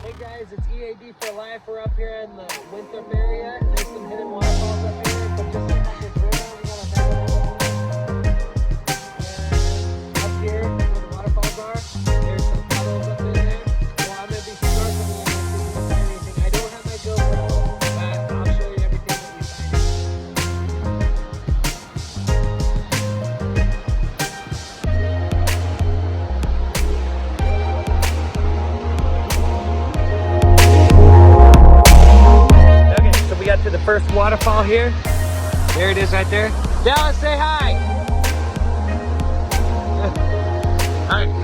Hey guys, it's E.A.D for life. We're up here in the Winthrop area. There's some hidden waterfalls up here, but just like this river, we got a and up here where the waterfalls are, there's some puddles up in there. Well, I'm gonna be snorkeling and see if we can find anything. I don't have my GoPro, but I'll show you everything that we find. To the first waterfall here. There it is right there. Dallas, say hi. All right.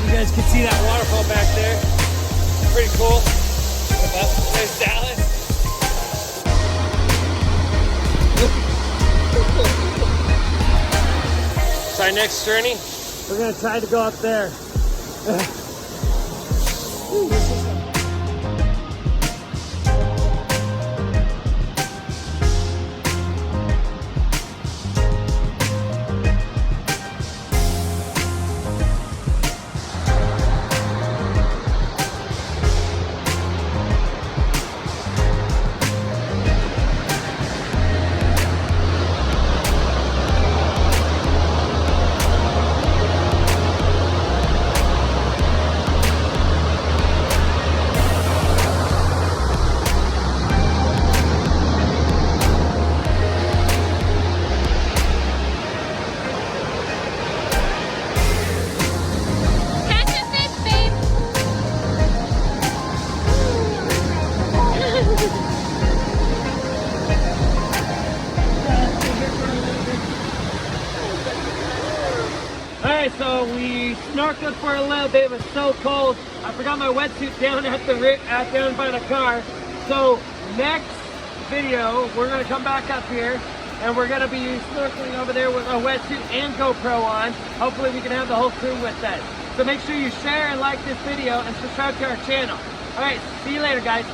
You guys can see that waterfall back there. Pretty cool. There's Dallas. So our next journey, we're gonna try to go up there. Alright, so we snorkeled for a little bit. It was so cold. I forgot my wetsuit down at the down by the car. So next video, we're gonna come back up here and we're gonna be snorkeling over there with a wetsuit and GoPro on. Hopefully we can have the whole crew with us. So make sure you share and like this video and subscribe to our channel. Alright, see you later guys.